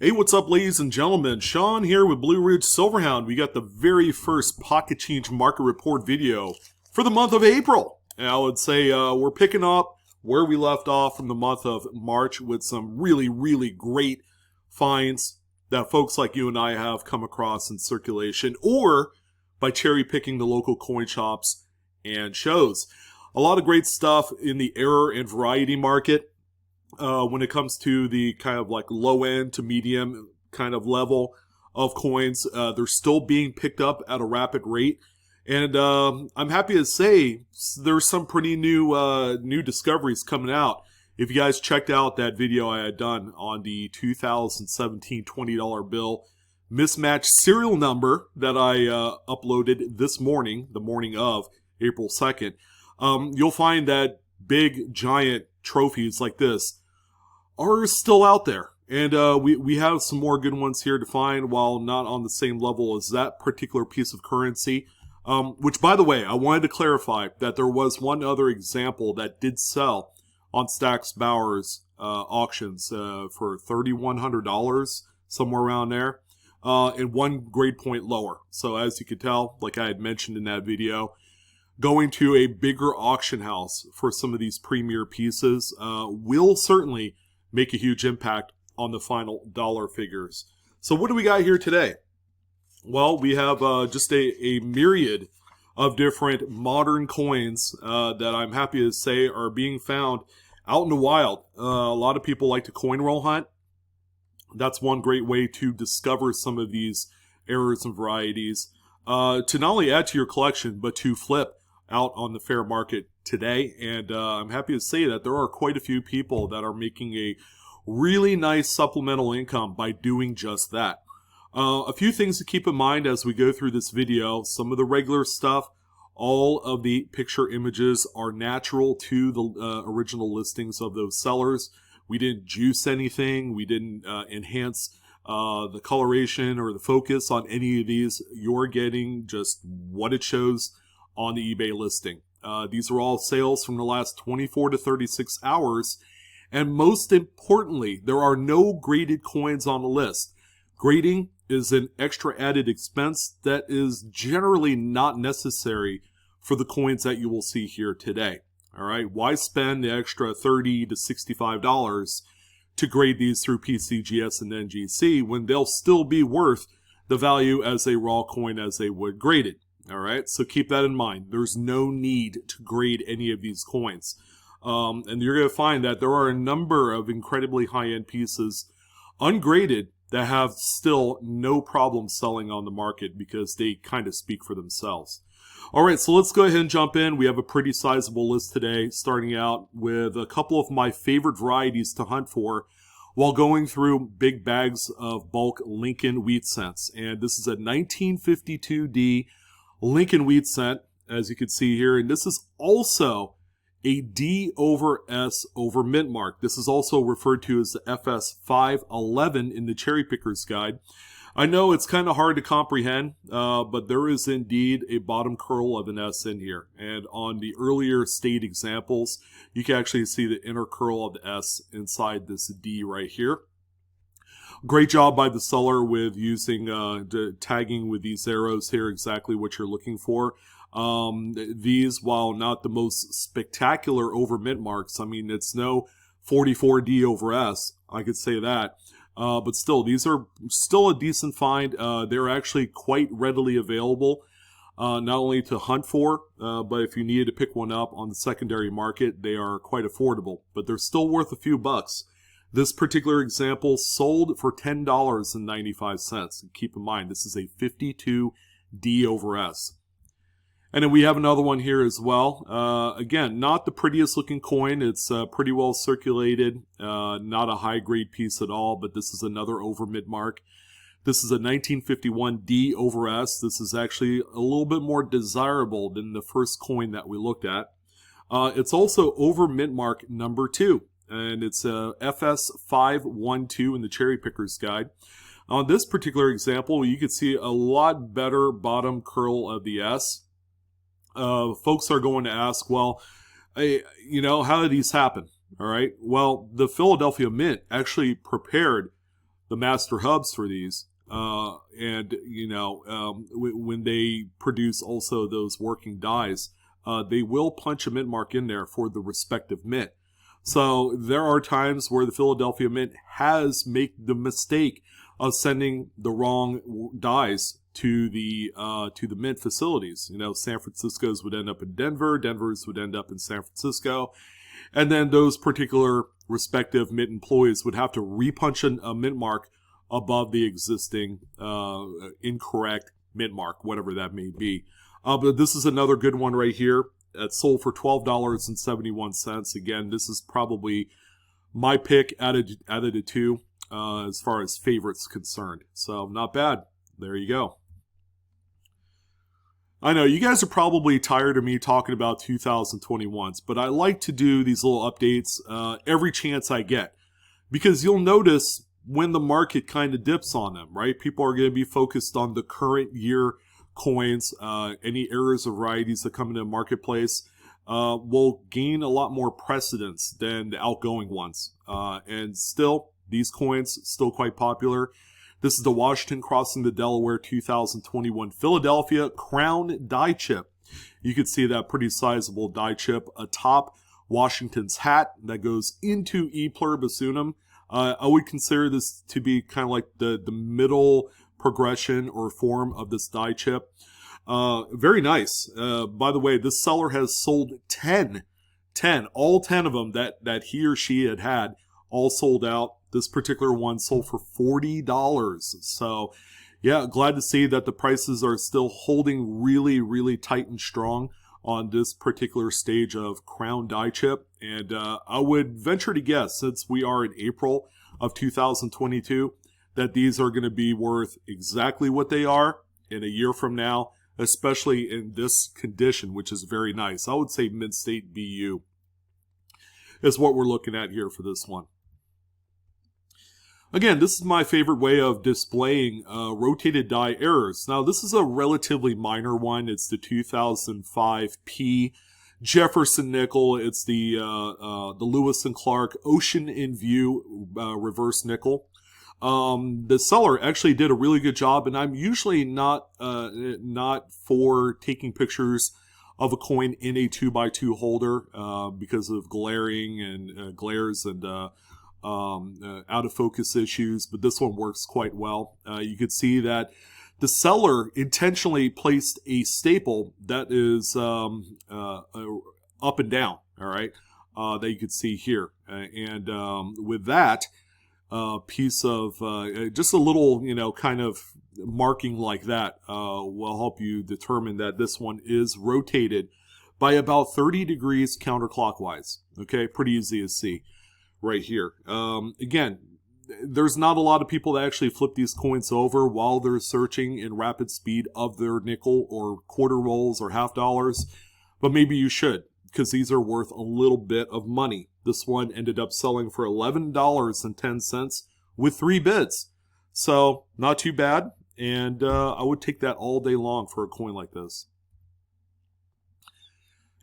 Hey, what's up, ladies and gentlemen? Sean here with BlueRidgeSilverhound. We got the very first pocket change market report video for the month of April. And I would say we're picking up where we left off from the month of March with some really great finds that folks like you and I have come across in circulation, or by cherry picking the local coin shops and shows. A lot of great stuff in the error and variety market. When it comes to the kind of like low end to medium kind of level of coins, they're still being picked up at a rapid rate. And I'm happy to say there's some pretty new discoveries coming out. If you guys checked out that video I had done on the 2017 $20 bill mismatched serial number that I uploaded this morning, the morning of April 2nd, you'll find that big giant trophies like this are still out there. And we have some more good ones here to find, while not on the same level as that particular piece of currency. Which, by the way, I wanted to clarify that there was one other example that did sell on Stack's Bowers auctions for $3,100, somewhere around there, and one grade point lower. So as you could tell, like I had mentioned in that video, going to a bigger auction house for some of these premier pieces will certainly make a huge impact on the final dollar figures. So what do we got here today? Well, we have just a myriad of different modern coins that I'm happy to say are being found out in the wild. A lot of people like to coin roll hunt. That's one great way to discover some of these errors and varieties, to not only add to your collection, but to flip out on the fair market today. And I'm happy to say that there are quite a few people that are making a really nice supplemental income by doing just that. A few things to keep in mind as we go through this video. Some of the regular stuff, all of the picture images are natural to the original listings of those sellers. We didn't juice anything. We didn't enhance the coloration or the focus on any of these. You're getting just what it shows on the eBay listing. These are all sales from the last 24 to 36 hours. And most importantly, there are no graded coins on the list. Grading is an extra added expense that is generally not necessary for the coins that you will see here today. All right, why spend the extra $30 to $65 to grade these through PCGS and NGC when they'll still be worth the value as a raw coin as they would graded? All right, so keep that in mind. There's no need to grade any of these coins. And you're going to find that there are a number of incredibly high-end pieces ungraded that have still no problem selling on the market because they kind of speak for themselves. All right, so let's go ahead and jump in. We have a pretty sizable list today, starting out with a couple of my favorite varieties to hunt for while going through big bags of bulk Lincoln wheat cents. And this is a 1952D Lincoln wheat cent, as you can see here. And this is also a D over S over mint mark. This is also referred to as the FS 511 in the Cherry Picker's Guide. I know it's kind of hard to comprehend, but there is indeed a bottom curl of an S in here. And on the earlier state examples, you can actually see the inner curl of the S inside this D right here. Great job by the seller with using tagging with these arrows here, exactly what you're looking for. These, while not the most spectacular over mint marks, I mean, it's no 44D over S, I could say that. But still, these are still a decent find. They're actually quite readily available, not only to hunt for, but if you needed to pick one up on the secondary market, they are quite affordable, but they're still worth a few bucks. This particular example sold for $10.95. And keep in mind, this is a 52D over S. And then we have another one here as well. Again, not the prettiest looking coin. It's pretty well circulated. Not a high grade piece at all, but this is another over mid mark. This is a 1951 D over S. This is actually a little bit more desirable than the first coin that we looked at. It's also over mint mark number 2. And it's a FS 512 in the Cherry Picker's Guide. On this particular example, you can see a lot better bottom curl of the S. Folks are going to ask, well, how did these happen? All right. Well, the Philadelphia Mint actually prepared the master hubs for these. And, when they produce also those working dies, they will punch a mint mark in there for the respective mint. So there are times where the Philadelphia Mint has made the mistake of sending the wrong dies to the mint facilities. San Francisco's would end up in Denver, Denver's would end up in San Francisco, and then those particular respective mint employees would have to repunch a mint mark above the existing incorrect mint mark, whatever that may be. But this is another good one right here. It's sold for $12.71. Again, this is probably my pick out of the two as far as favorites concerned. So not bad. There you go. I know you guys are probably tired of me talking about 2021s, but I like to do these little updates every chance I get, because you'll notice when the market kind of dips on them, right? People are going to be focused on the current year coins. Any errors or varieties that come into the marketplace will gain a lot more precedence than the outgoing ones. And still, these coins still quite popular. This is the Washington crossing the Delaware 2021 Philadelphia Crown die chip. You can see that pretty sizable die chip atop Washington's hat that goes into E pluribus unum. I would consider this to be kind of like the middle progression or form of this die chip. Very nice. By the way, this seller has sold 10, all 10 of them that he or she had all sold out. This particular one sold for $40. So yeah, glad to see that the prices are still holding really, really tight and strong on this particular stage of Crown die chip. And I would venture to guess, since we are in April of 2022, that these are going to be worth exactly what they are in a year from now, especially in this condition, which is very nice. I would say Mint State BU is what we're looking at here for this one. Again, this is my favorite way of displaying rotated die errors. Now, this is a relatively minor one. It's the 2005 P Jefferson nickel. It's the Lewis and Clark Ocean in View reverse nickel. The seller actually did a really good job, and I'm usually not for taking pictures of a coin in a 2x2 holder because of glaring and glares and out of focus issues, but this one works quite well. You can see that the seller intentionally placed a staple that is up and down, all right, that you can see here. And with that piece of just a little, kind of marking like that will help you determine that this one is rotated by about 30 degrees counterclockwise. Okay, pretty easy to see right here. Again, there's not a lot of people that actually flip these coins over while they're searching in rapid speed of their nickel or quarter rolls or half dollars, but maybe you should, because these are worth a little bit of money. This one ended up selling for $11.10 with 3 bids. So not too bad, and I would take that all day long for a coin like this.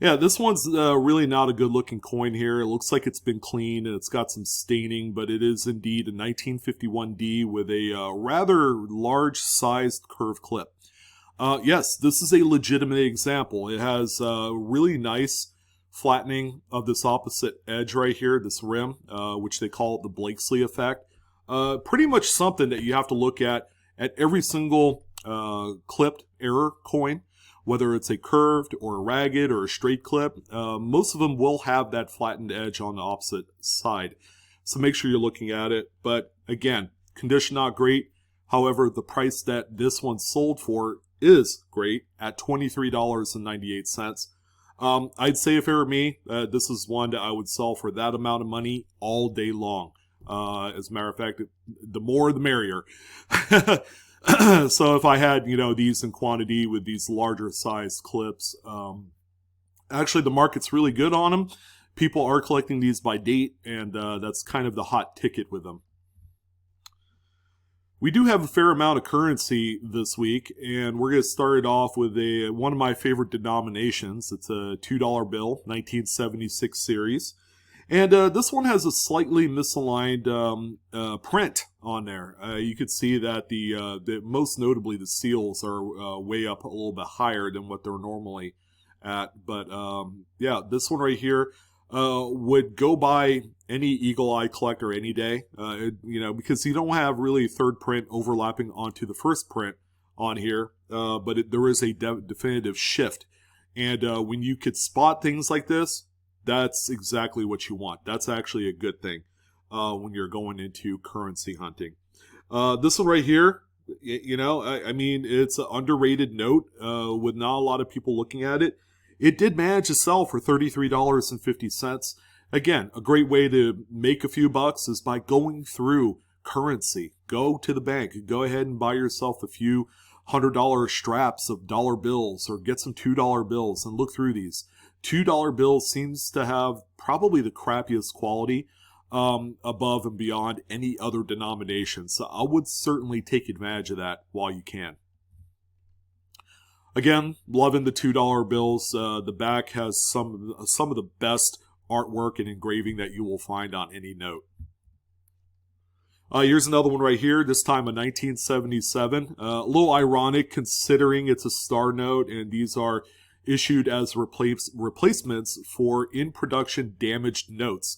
Yeah, this one's really not a good looking coin here. It looks like it's been cleaned and it's got some staining, but it is indeed a 1951D with a rather large sized curved clip. Yes, this is a legitimate example. It has really nice flattening of this opposite edge right here, this rim, which they call it the Blakesley effect. Pretty much something that you have to look at every single clipped error coin. Whether it's a curved or a ragged or a straight clip, most of them will have that flattened edge on the opposite side. So make sure you're looking at it. But again, condition not great. However, the price that this one sold for is great at $23.98. I'd say if it were me, this is one that I would sell for that amount of money all day long. As a matter of fact, the more the merrier. So if I had, these in quantity with these larger size clips, actually the market's really good on them. People are collecting these by date, and that's kind of the hot ticket with them. We do have a fair amount of currency this week, and we're going to start it off with one of my favorite denominations. It's a $2 bill, 1976 series. And this one has a slightly misaligned print on there. You could see that most notably the seals are way up a little bit higher than what they're normally at. But yeah, this one right here would go by any eagle eye collector any day. Because you don't have really third print overlapping onto the first print on here, but there is a definitive shift. And when you could spot things like this, that's exactly what you want. That's actually a good thing when you're going into currency hunting. This one right here, I mean, it's an underrated note with not a lot of people looking at it. It did manage to sell for $33.50. Again, a great way to make a few bucks is by going through currency. Go to the bank. Go ahead and buy yourself a few $100 straps of dollar bills, or get some $2 bills and look through these. $2 bills seems to have probably the crappiest quality above and beyond any other denomination. So I would certainly take advantage of that while you can. Again, loving the $2 bills. The back has some of the best artwork and engraving that you will find on any note. Here's another one right here, this time a 1977. A little ironic considering it's a star note, and these are issued as replacements for in-production damaged notes.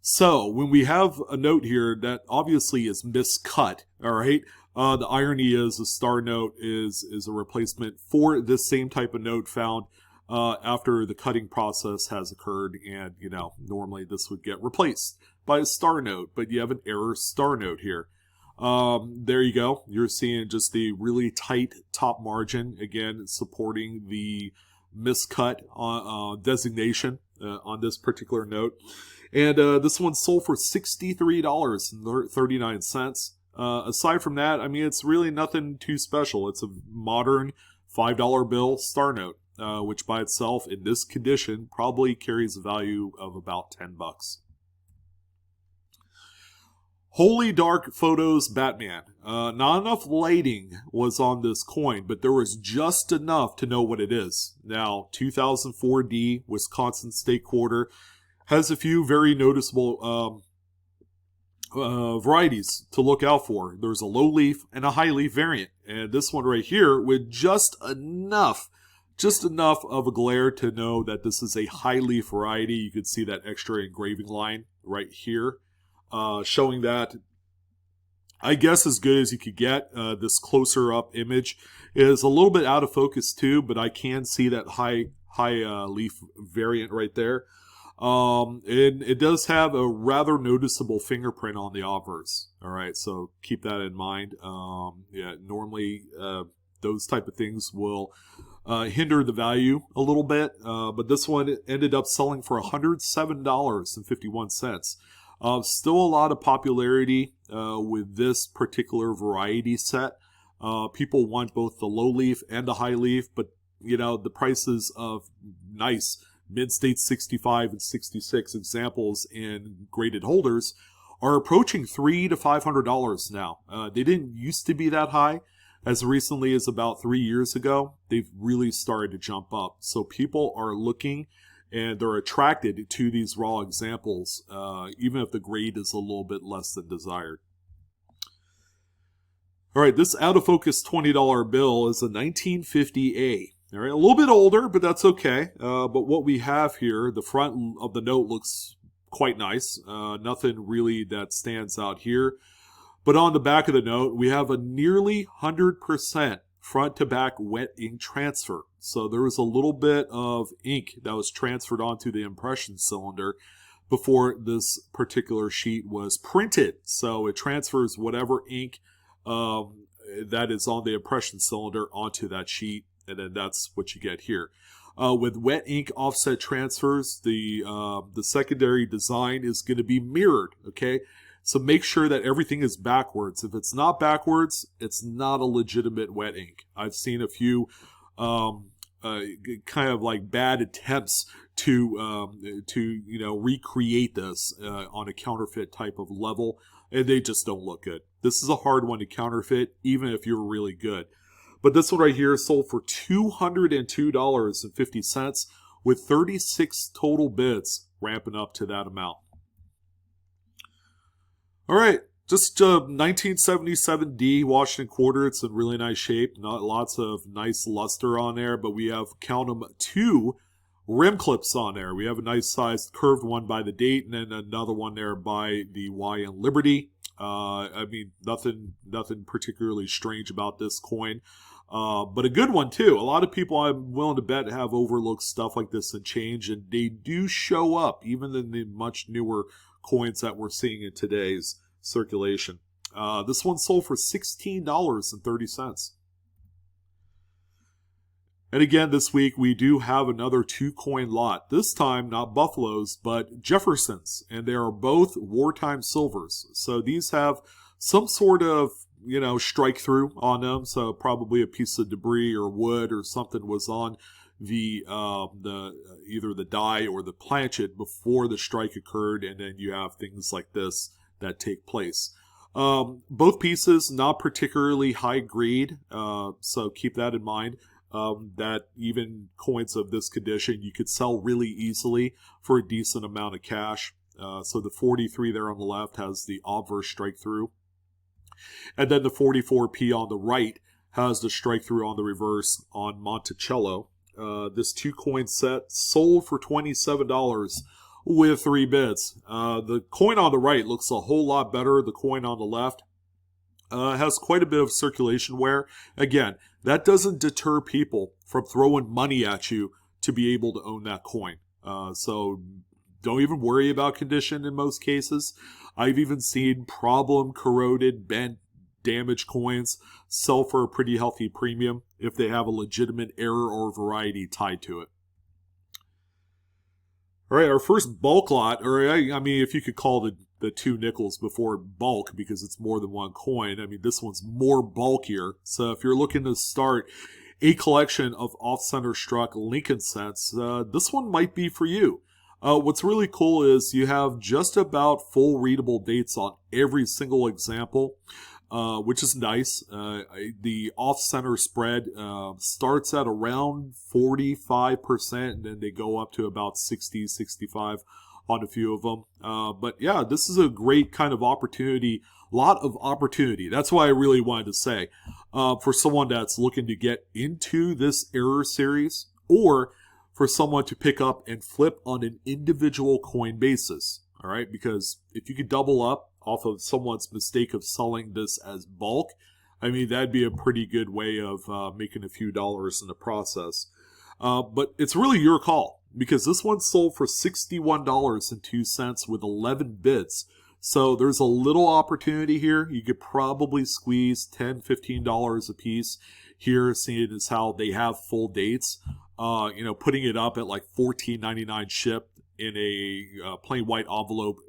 So when we have a note here that obviously is miscut, all right, the irony is a star note is a replacement for this same type of note found after the cutting process has occurred, and normally this would get replaced by a star note, but you have an error star note here. There you go. You're seeing just the really tight top margin, again supporting the miscut designation on this particular note. And this one sold for $63.39. Aside from that, I mean, it's really nothing too special. It's a modern $5 bill star note, which by itself in this condition probably carries a value of about $10. Holy Dark Photos Batman. Not enough lighting was on this coin, but there was just enough to know what it is. Now, 2004D, Wisconsin State Quarter, has a few very noticeable varieties to look out for. There's a low leaf and a high leaf variant. And this one right here with just enough of a glare to know that this is a high leaf variety. You can see that extra engraving line right here. Showing that, I guess, as good as you could get. This closer up image is a little bit out of focus too, but I can see that high leaf variant right there. And it does have a rather noticeable fingerprint on the obverse. All right, so keep that in mind. Yeah, normally those type of things will hinder the value a little bit, but this one ended up selling for $107.51. Still a lot of popularity with this particular variety set. People want both the low leaf and the high leaf, but the prices of nice mid-state 65 and 66 examples in graded holders are approaching $300 to $500 now. They didn't used to be that high. As recently as about 3 years ago, they've really started to jump up. So people are looking and they're attracted to these raw examples, even if the grade is a little bit less than desired. All right, this out-of-focus $20 bill is a 1950A. All right, a little bit older, but that's okay. But what we have here, the front of the note looks quite nice. Nothing really that stands out here. But on the back of the note, we have a nearly 100% front-to-back wet ink transfer. So there was a little bit of ink that was transferred onto the impression cylinder before this particular sheet was printed. So it transfers whatever ink that is on the impression cylinder onto that sheet, and then that's what you get here. With wet ink offset transfers, the secondary design is going to be mirrored, okay? So make sure that everything is backwards. If it's not backwards, it's not a legitimate wet ink. I've seen a few kind of like bad attempts to recreate this on a counterfeit type of level, and they just don't look good. This is a hard one to counterfeit, even if you're really good. But this one right here sold for $202.50 with 36 total bids, ramping up to that amount. All right, just 1977D Washington quarter. It's in really nice shape. Not lots of nice luster on there, but we have, count them, 2 rim clips on there. We have a nice sized curved one by the date, and then another one there by the Y and Liberty. I mean, nothing particularly strange about this coin. But a good one too. A lot of people, I'm willing to bet, have overlooked stuff like this and change, and they do show up even in the much newer coins that we're seeing in today's circulation. This one sold for $16.30. And again, this week we do have another 2-coin lot. This time not Buffaloes, but Jeffersons, and they are both wartime silvers. So these have some sort of, strike through on them. So probably a piece of debris or wood or something was on the either the die or the planchet before the strike occurred, and then you have things like this that take place. Both pieces not particularly high grade, so keep that in mind. That even coins of this condition you could sell really easily for a decent amount of cash. So the 43 there on the left has the obverse strike through, and then the 44p on the right has the strike through on the reverse on Monticello. This 2-coin set sold for $27 with 3 bids. The coin on the right looks a whole lot better. The coin on the left has quite a bit of circulation wear. Again, that doesn't deter people from throwing money at you to be able to own that coin. So don't even worry about condition in most cases. I've even seen problem, corroded, bent, damaged coins sell for a pretty healthy premium if they have a legitimate error or variety tied to it. All right, our first bulk lot, or I mean, if you could call the 2 nickels before bulk because it's more than one coin. I mean, this one's more bulkier. So if you're looking to start a collection of off-center struck Lincoln cents, this one might be for you. What's really cool is you have just about full readable dates on every single example, which is nice. The off-center spread starts at around 45%, and then they go up to about 60, 65 on a few of them. But yeah, this is a great kind of opportunity, lot of opportunity. That's why I really wanted to say, for someone that's looking to get into this error series, or for someone to pick up and flip on an individual coin basis. All right, because if you could double up off of someone's mistake of selling this as bulk, I mean, that'd be a pretty good way of making a few dollars in the process. But it's really your call, because this one sold for $61.02 with 11 bids. So there's a little opportunity here. You could probably squeeze $10, $15 a piece here, seeing as how they have full dates. Putting it up at like $14.99 shipped in a plain white envelope,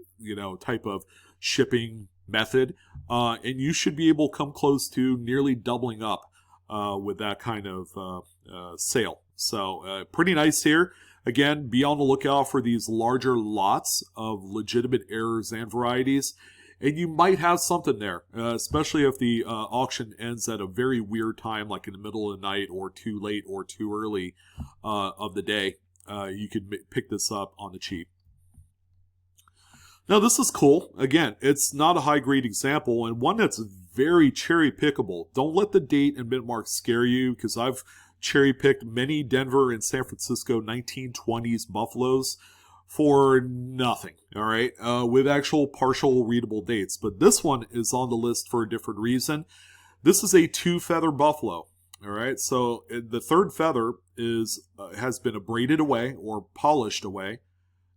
type of shipping method. And you should be able to come close to nearly doubling up with that kind of sale. So pretty nice here. Again, be on the lookout for these larger lots of legitimate errors and varieties. And you might have something there, especially if the auction ends at a very weird time, like in the middle of the night or too late or too early of the day. You could pick this up on the cheap. Now, this is cool. Again, it's not a high-grade example, and one that's very cherry-pickable. Don't let the date and mint mark scare you, because I've cherry-picked many Denver and San Francisco 1920s Buffaloes for nothing, all right, with actual partial readable dates. But this one is on the list for a different reason. This is a 2-feather Buffalo, all right? So the 3rd feather has been abraded away or polished away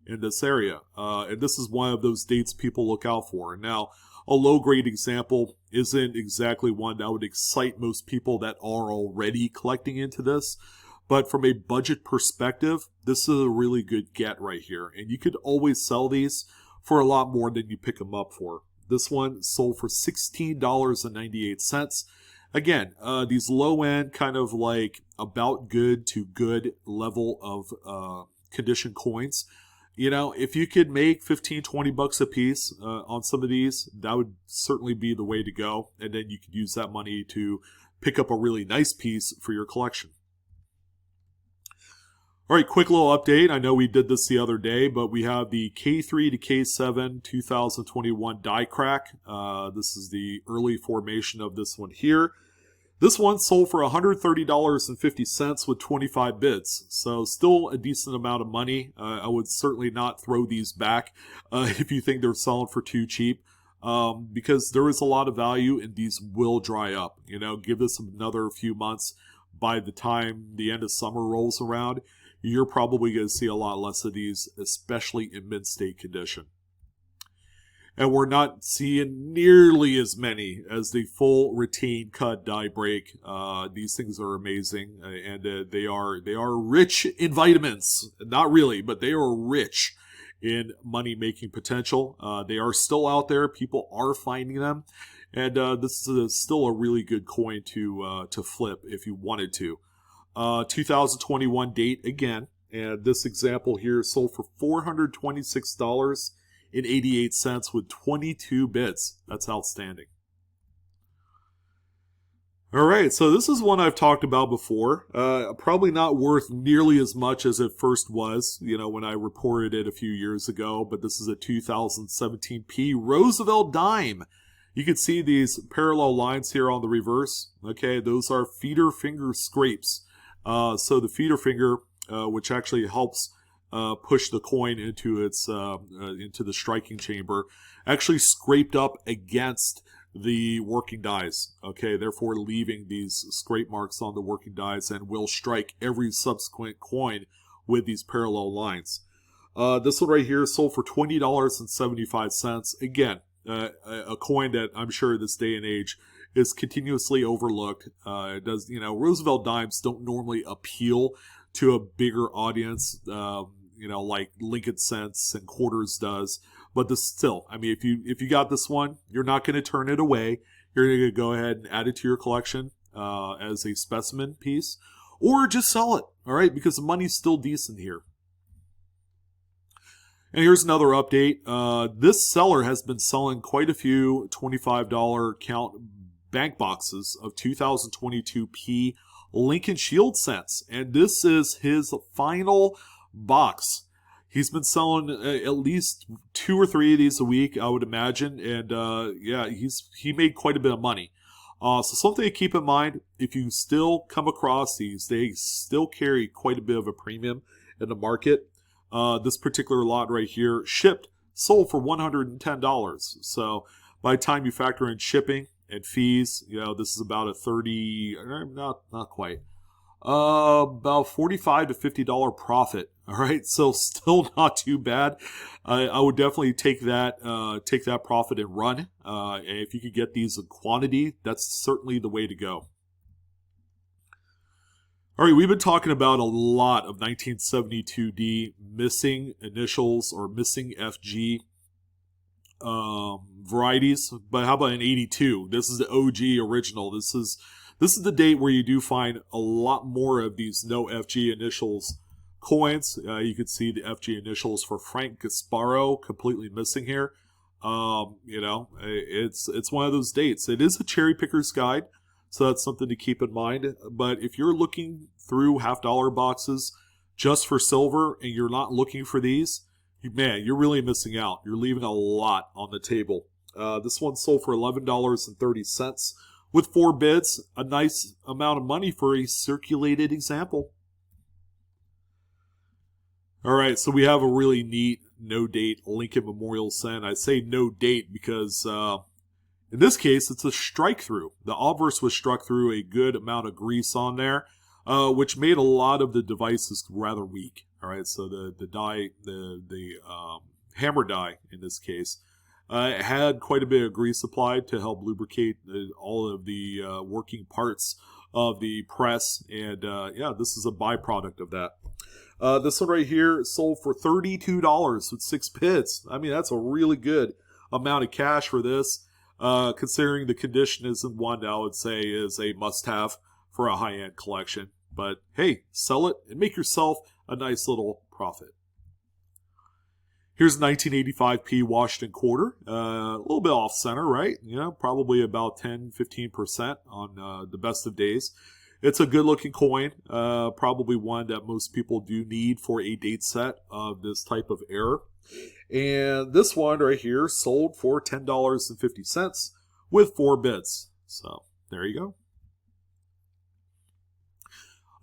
in this area. And this is one of those dates people look out for. Now, a low-grade example isn't exactly one that would excite most people that are already collecting into this. But from a budget perspective, this is a really good get right here. And you could always sell these for a lot more than you pick them up for. This one sold for $16.98. Again, these low-end kind of like about good to good level of condition coins. If you could make 15, 20 bucks a piece on some of these, that would certainly be the way to go. And then you could use that money to pick up a really nice piece for your collection. All right, quick little update. I know we did this the other day, but we have the K3 to K7 2021 die crack. This is the early formation of this one here. This one sold for $130.50 with 25 bids, so still a decent amount of money. I would certainly not throw these back if you think they're selling for too cheap, because there is a lot of value and these will dry up. You know, give this another few months. By the time the end of summer rolls around, you're probably going to see a lot less of these, especially in mid-state condition. And we're not seeing nearly as many as the full retain cut die break. These things are amazing, and they are rich in vitamins. Not really, but they are rich in money-making potential. They are still out there. People are finding them, and this is still a really good coin to flip if you wanted to. 2021 date again, and this example here sold for $426.88 with 22 bits. That's outstanding. All right, so this is one I've talked about before. Probably not worth nearly as much as it first was, you know, when I reported it a few years ago, but this is a 2017 P Roosevelt dime. You can see these parallel lines here on the reverse. Okay, those are feeder finger scrapes. So the feeder finger, which actually helps push the coin into into the striking chamber, actually scraped up against the working dies. Okay, therefore leaving these scrape marks on the working dies, and will strike every subsequent coin with these parallel lines. This one right here sold for $20.75. Again, a coin that I'm sure this day and age is continuously overlooked. It does, you know, Roosevelt dimes don't normally appeal to a bigger audience, you know, like Lincoln cents and quarters does. But this still, I mean, if you got this one, you're not going to turn it away. You're going to go ahead and add it to your collection as a specimen piece, or just sell it. All right, because the money's still decent here. And here's another update. This seller has been selling quite a few $25 count bank boxes of 2022 P Lincoln Shield cents. And this is his final box. He's been selling at least 2 or 3 of these a week, I would imagine. And yeah, he made quite a bit of money. So something to keep in mind, if you still come across these, they still carry quite a bit of a premium in the market. This particular lot right here, sold for $110. So by the time you factor in shipping and fees, you know, this is about a not quite, about $45 to $50 profit. All right, so still not too bad. I would definitely take that profit and run. And if you could get these in quantity, that's certainly the way to go. All right, we've been talking about a lot of 1972D missing initials or missing FG varieties, but how about an 82? This is the OG original. This is the date where you do find a lot more of these no FG initials coins. You can see the FG initials for Frank Gasparo completely missing here. You know, it's one of those dates. It is a cherry picker's guide. So that's something to keep in mind. But if you're looking through $50 boxes just for silver and you're not looking for these, man, you're really missing out. You're leaving a lot on the table. This one sold for $11.30 with 4 bids. A nice amount of money for a circulated example. All right, so we have a really neat no-date Lincoln Memorial cent. I say no date because in this case, it's a strike through. The obverse was struck through a good amount of grease on there, which made a lot of the devices rather weak. All right, so the die, the hammer die in this case, had quite a bit of grease applied to help lubricate all of the working parts of the press, and yeah, this is a byproduct of that. This one right here sold for $32 with 6 bids. I mean, that's a really good amount of cash for this. Considering the condition isn't one that I would say is a must-have for a high-end collection. But hey, sell it and make yourself a nice little profit. Here's 1985 P Washington quarter. A little bit off-center, right? You know, probably about 10-15% on the best of days. It's a good looking coin, probably one that most people do need for a date set of this type of error. And this one right here sold for $10.50 with 4 bids. So there you go.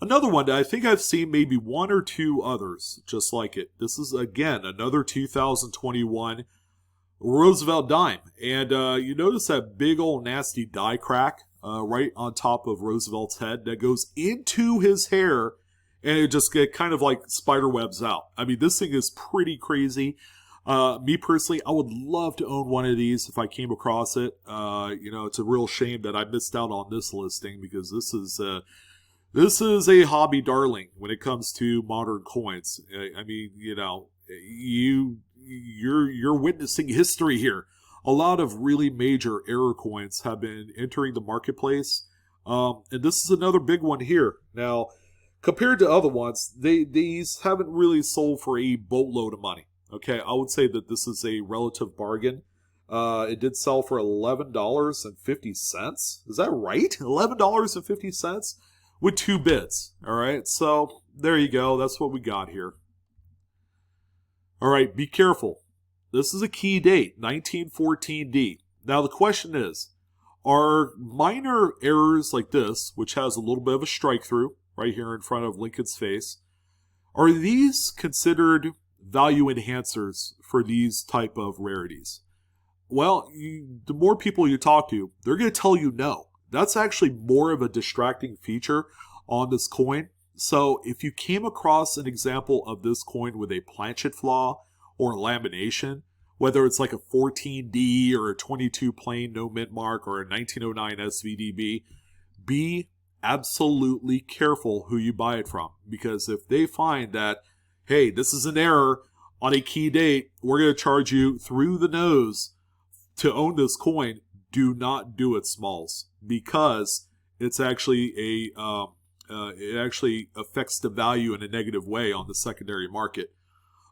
Another one that I think I've seen maybe 1 or 2 others just like it. This is, again, another 2021 Roosevelt dime. And you notice that big old nasty die crack right on top of Roosevelt's head that goes into his hair, and it just get kind of like spider webs out. I mean, this thing is pretty crazy. Me personally, I would love to own one of these if I came across it. It's a real shame that I missed out on this listing, because this is a hobby darling when it comes to modern coins. I mean, you're witnessing history here. A lot of really major error coins have been entering the marketplace, and this is another big one here. Now, compared to other ones, these haven't really sold for a boatload of money. Okay, I would say that this is a relative bargain. It did sell for $11.50. Is that right? $11.50 with 2 bids. All right, so there you go. That's what we got here. All right, be careful. This is a key date, 1914D. Now the question is, are minor errors like this, which has a little bit of a strike through right here in front of Lincoln's face, are these considered value enhancers for these type of rarities? Well, the more people you talk to, they're going to tell you no. That's actually more of a distracting feature on this coin. So if you came across an example of this coin with a planchet flaw or lamination, whether it's like a 14D or a 22 plain no mint mark or a 1909 SVDB, be absolutely careful who you buy it from. Because if they find that, hey, this is an error on a key date, we're going to charge you through the nose to own this coin, do not do it, smalls, because it's actually it actually affects the value in a negative way on the secondary market.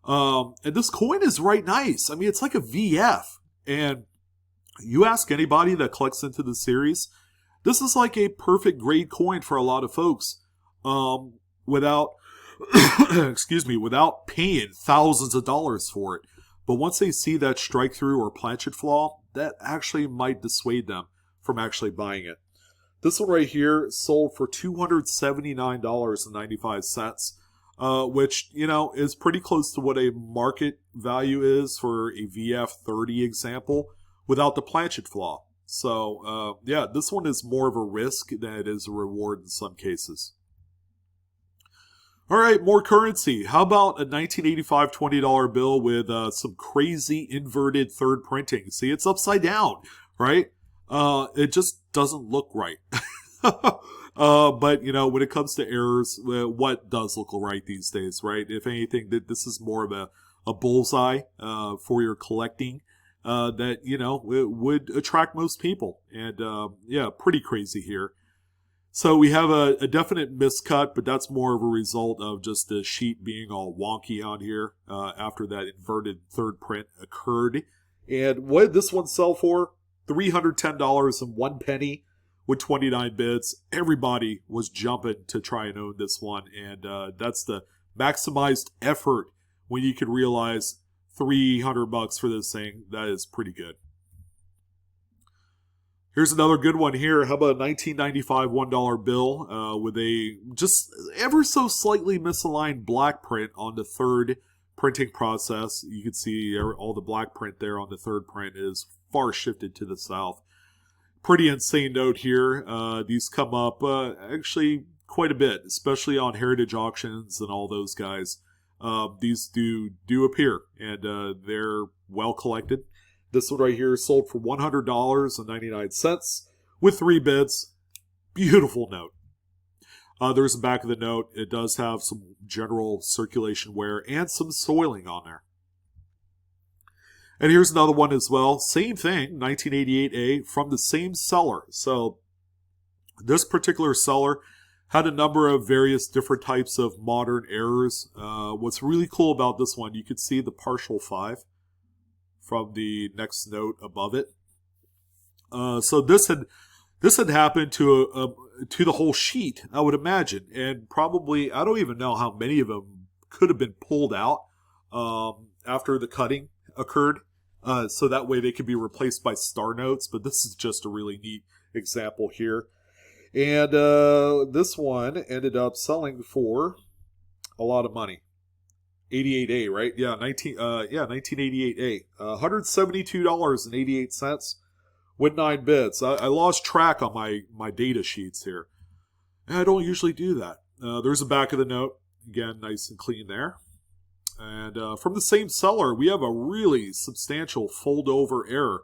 And this coin is right nice. I mean, it's like a VF. And you ask anybody that collects into the series, this is like a perfect grade coin for a lot of folks, without, without paying thousands of dollars for it. But once they see that strike through or planchet flaw, that actually might dissuade them from actually buying it. This one right here sold for $279.95, which, is pretty close to what a market value is for a VF30 example without the planchet flaw. So, this one is more of a risk than it is a reward in some cases. All right, more currency. How about a 1985 $20 bill with some crazy inverted third printing? See, it's upside down, right? It just doesn't look right. But, when it comes to errors, what does look right these days, right? If anything, this is more of a bullseye for your collecting that, it would attract most people. And, pretty crazy here. So we have a definite miscut, but that's more of a result of just the sheet being all wonky on here after that inverted third print occurred. And what did this one sell for? $310.01 with 29 bids. Everybody was jumping to try and own this one, and that's the maximized effort when you can realize $300 for this thing. That is pretty good. Here's another good one here. How about a 1995 $1 bill with a just ever so slightly misaligned black print on the third printing process? You can see all the black print there on the third print is far shifted to the south. Pretty insane note here. These come up actually quite a bit, especially on heritage auctions and all those guys. These do appear, and they're well collected. This one right here sold for $100.99 with 3 bids. Beautiful note. There's the back of the note. It does have some general circulation wear and some soiling on there. And here's another one as well. Same thing, 1988A from the same seller. So this particular seller had a number of various different types of modern errors. What's really cool about this one, you can see the partial 5 from the next note above it. So this had happened to to the whole sheet, I would imagine. And probably, I don't even know how many of them could have been pulled out after the cutting occurred. So that way they could be replaced by star notes. But this is just a really neat example here. And this one ended up selling for a lot of money. 88A, right? Yeah, 1988A. $172.88 with 9 bids. I lost track on my data sheets here. And I don't usually do that. There's the back of the note. Again, nice and clean there. And from the same seller, we have a really substantial fold-over error.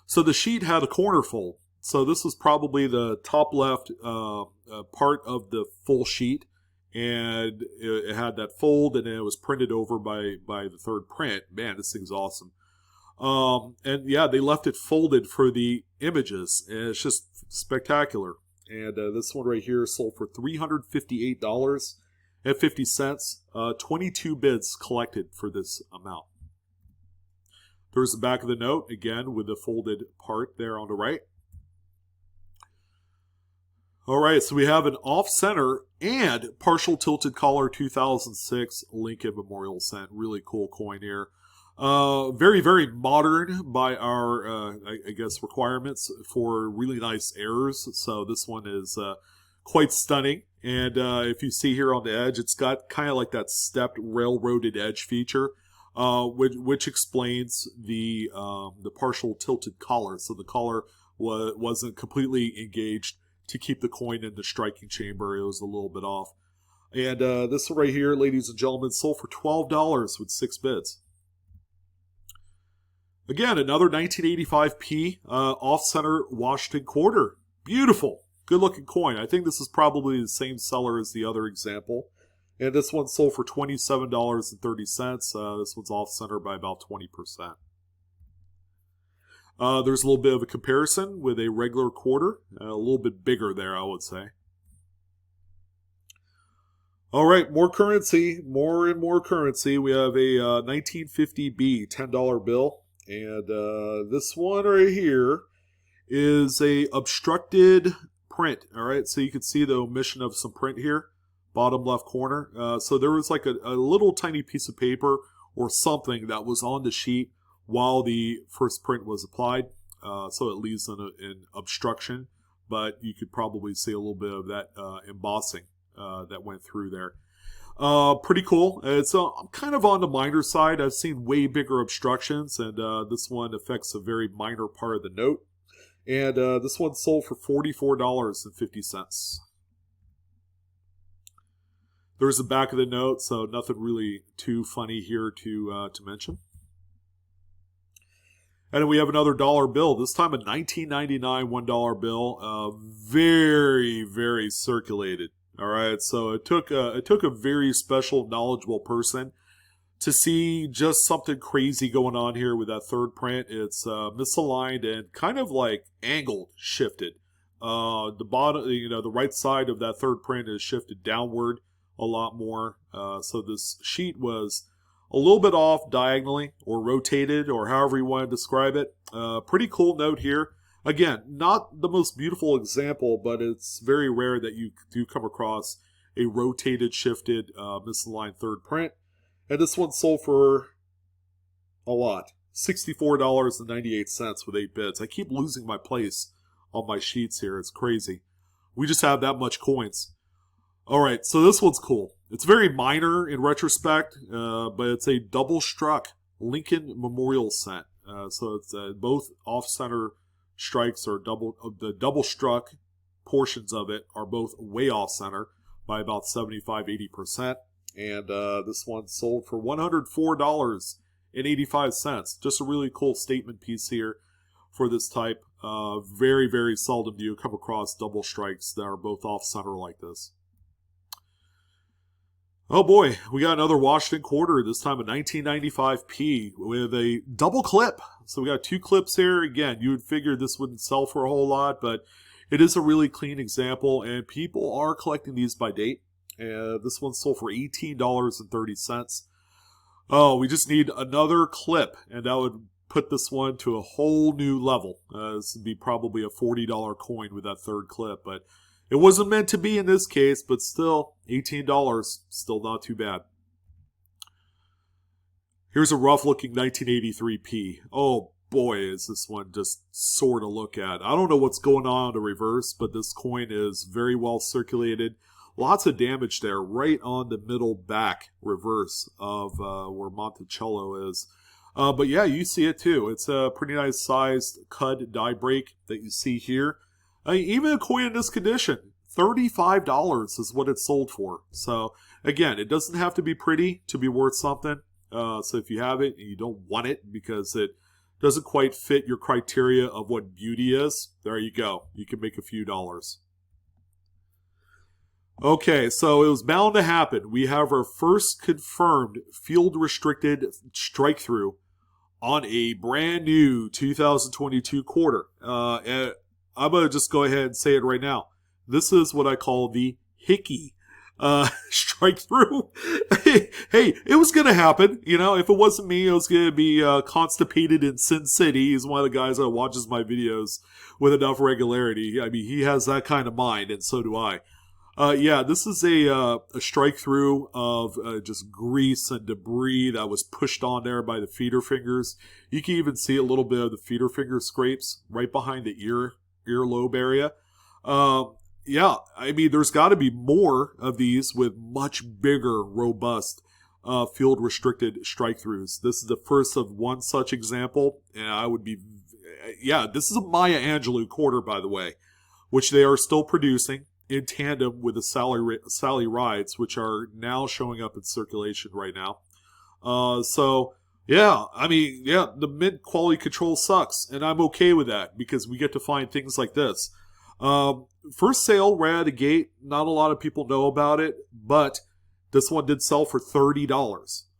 So the sheet had a corner fold. So this was probably the top left part of the full sheet. And it had that fold, and then it was printed over by the third print. Man, this thing's awesome. And yeah, they left it folded for the images, and it's just spectacular. And this one right here sold for $358.50. 22 bids collected for this amount. There's the back of the note, again, with the folded part there on the right. All right, so we have an off-center and partial tilted collar 2006 Lincoln Memorial Cent. Really cool coin here. Very, very modern by our, I guess, requirements for really nice errors. So this one is quite stunning. And if you see here on the edge, it's got kind of like that stepped railroaded edge feature, which explains the partial tilted collar. So the collar wasn't completely engaged to keep the coin in the striking chamber. It was a little bit off. And this one right here, ladies and gentlemen, sold for $12 with 6 bids. Again, another 1985p off-center Washington quarter. Beautiful. Good-looking coin. I think this is probably the same seller as the other example. And this one sold for $27.30. This one's off-center by about 20%. There's a little bit of a comparison with a regular quarter. A little bit bigger there, I would say. All right, more currency. More and more currency. We have a 1950B $10 bill. And this one right here is a obstructed print. All right, so you can see the omission of some print here. Bottom left corner. So there was like a little tiny piece of paper or something that was on the sheet while the first print was applied. So it leaves an obstruction, but you could probably see a little bit of that embossing that went through there. Pretty cool. It's kind of on the minor side. I've seen way bigger obstructions, and this one affects a very minor part of the note. And this one sold for $44.50. There's the back of the note, so nothing really too funny here to mention. And then we have another dollar bill, this time a 1999 $1 bill. Very, very circulated. All right, so it took a very special, knowledgeable person to see just something crazy going on here with that third print. It's misaligned and kind of like angled, shifted. The bottom, the right side of that third print is shifted downward a lot more. So this sheet was a little bit off diagonally or rotated or however you want to describe it. Pretty cool note here. Again, not the most beautiful example, but it's very rare that you do come across a rotated, shifted, misaligned third print. And this one sold for a lot. $64.98 with 8 bids. I keep losing my place on my sheets here. It's crazy. We just have that much coins. All right, so this one's cool. It's very minor in retrospect, but it's a double struck Lincoln Memorial Cent. So it's both off-center strikes are the double struck portions of it are both way off-center by about 75-80%. And this one sold for $104.85. Just a really cool statement piece here for this type. Very, very seldom do you come across double strikes that are both off-center like this. Oh boy, we got another Washington quarter, this time a 1995p with a double clip. So we got 2 clips here. Again, you would figure this wouldn't sell for a whole lot, but it is a really clean example, and people are collecting these by date. This one sold for $18.30. Oh, we just need another clip, and that would put this one to a whole new level. This would be probably a $40 coin with that third clip, but It wasn't meant to be in this case, but still, $18, still not too bad. Here's a rough-looking 1983p. Oh boy, is this one just sore to look at. I don't know what's going on in the reverse, but this coin is very well circulated. Lots of damage there, right on the middle back reverse of where Monticello is. But yeah, you see it too. It's a pretty nice sized cud die break that you see here. Even a coin in this condition, $35 is what it's sold for. So again, it doesn't have to be pretty to be worth something. So if you have it and you don't want it because it doesn't quite fit your criteria of what beauty is, there you go. You can make a few dollars. Okay, so it was bound to happen. We have our first confirmed field-restricted strike-through on a brand new 2022 quarter. And I'm going to just go ahead and say it right now. This is what I call the hickey strike through. Hey, it was going to happen. You know, if it wasn't me, it was going to be Constipated in Sin City. He's one of the guys that watches my videos with enough regularity. I mean, he has that kind of mind, and so do I. Yeah, this is a strike through of just grease and debris that was pushed on there by the feeder fingers. You can even see a little bit of the feeder finger scrapes right behind the earlobe area. Yeah, I mean, there's got to be more of these with much bigger, robust field-restricted strike-throughs. This is the first of one such example, and I would be... Yeah, this is a Maya Angelou quarter, by the way, which they are still producing in tandem with the Sally Rides, which are now showing up in circulation right now. So, yeah, I mean, yeah, the mint quality control sucks, and I'm okay with that because we get to find things like this. First sale right out of the gate, not a lot of people know about it, but this one did sell for $30.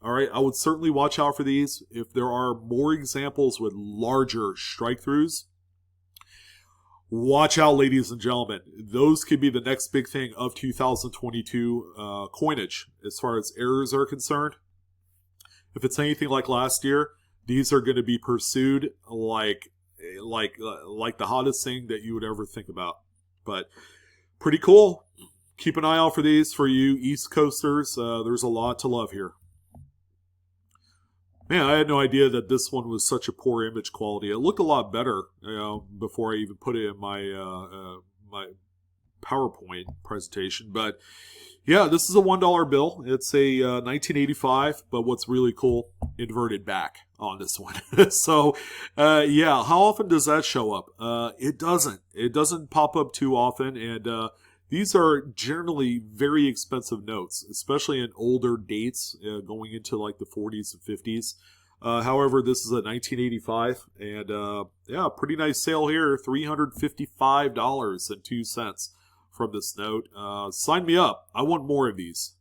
All right, I would certainly watch out for these. If there are more examples with larger strike-throughs, watch out, ladies and gentlemen. Those could be the next big thing of 2022 coinage as far as errors are concerned. If it's anything like last year, these are going to be pursued like the hottest thing that you would ever think about. But pretty cool. Keep an eye out for these for you East Coasters. There's a lot to love here. Man, I had no idea that this one was such a poor image quality. It looked a lot better, you know, before I even put it in my my PowerPoint presentation. But yeah, this is a $1 bill. It's a 1985, but what's really cool, inverted back on this one. So, yeah, how often does that show up? It doesn't. It doesn't pop up too often, and these are generally very expensive notes, especially in older dates, going into like the 40s and 50s. However, this is a 1985, and yeah, pretty nice sale here, $355.02 from this note. Sign me up. I want more of these.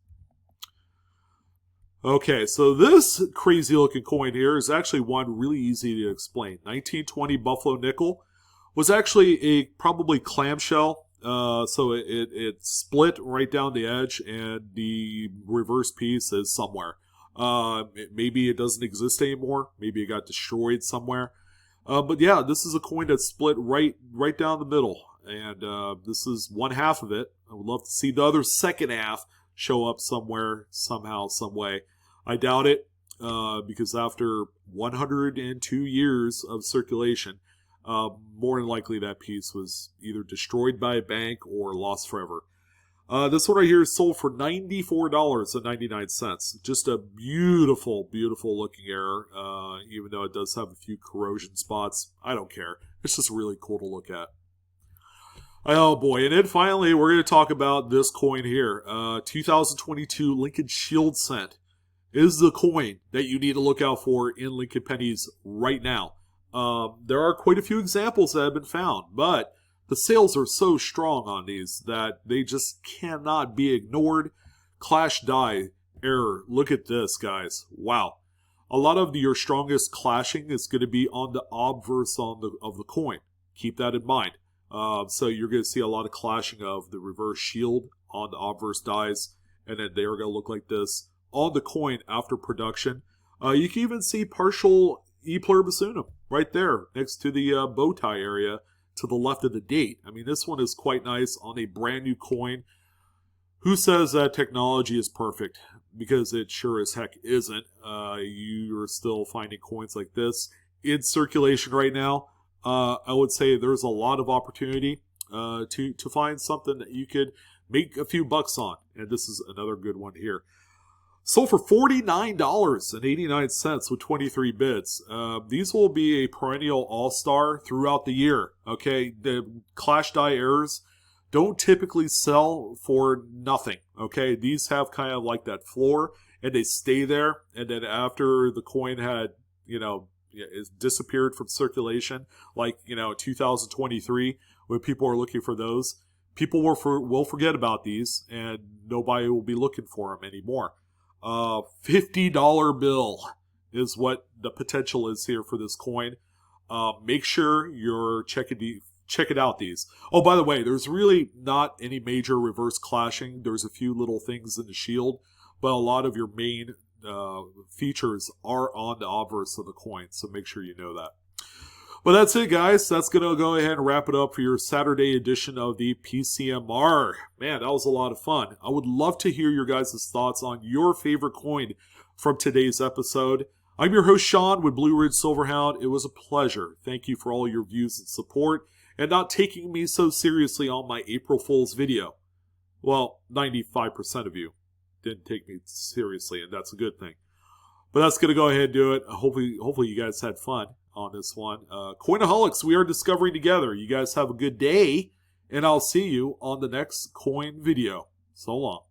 Okay, so this crazy looking coin here is actually one really easy to explain. 1920 Buffalo nickel was actually a probably clamshell. So it split right down the edge, and the reverse piece is somewhere. Maybe it doesn't exist anymore. Maybe it got destroyed somewhere. But yeah, this is a coin that split right down the middle, and this is one half of it. I would love to see the other second half show up somewhere, somehow, some way. I doubt it, because after 102 years of circulation, more than likely that piece was either destroyed by a bank or lost forever. This one right here is sold for $94.99. Just a beautiful, beautiful looking error, even though it does have a few corrosion spots. I don't care. It's just really cool to look at. Oh boy, and then finally we're going to talk about this coin here. 2022 Lincoln Shield Cent is the coin that you need to look out for in Lincoln Pennies right now. There are quite a few examples that have been found, but the sales are so strong on these that they just cannot be ignored. Clash die error. Look at this, guys. Wow. A lot of your strongest clashing is going to be on the obverse of the coin. Keep that in mind. So you're going to see a lot of clashing of the reverse shield on the obverse dies, and then they're going to look like this on the coin after production. You can even see partial E pluribus unum right there next to the bow tie area to the left of the date. I mean, this one is quite nice on a brand new coin. Who says that technology is perfect? Because it sure as heck isn't. You are still finding coins like this in circulation right now. I would say there's a lot of opportunity to find something that you could make a few bucks on. And this is another good one here. Sold for $49.89 with 23 bids. These will be a perennial all-star throughout the year. Okay, the Clash Die errors don't typically sell for nothing. Okay, these have kind of like that floor, and they stay there. And then after the coin had, is disappeared from circulation, like 2023, when people are looking for those, people will forget about these, and nobody will be looking for them anymore. $50 bill is what the potential is here for this coin. Make sure you're check it out these. Oh, by the way, there's really not any major reverse clashing. There's a few little things in the shield, but a lot of your main features are on the obverse of the coin, so make sure you know that. But that's it, guys. That's going to go ahead and wrap it up for your Saturday edition of the PCMR. Man, that was a lot of fun. I would love to hear your guys' thoughts on your favorite coin from today's episode. I'm your host, Sean, with Blue Ridge Silverhound. It was a pleasure. Thank you for all your views and support, and not taking me so seriously on my April Fool's video. Well, 95% of you didn't take me seriously, and that's a good thing. But that's going to go ahead and do it. Hopefully you guys had fun on this one. Coinaholics, we are discovering together. You guys have a good day, and I'll see you on the next coin video. So long.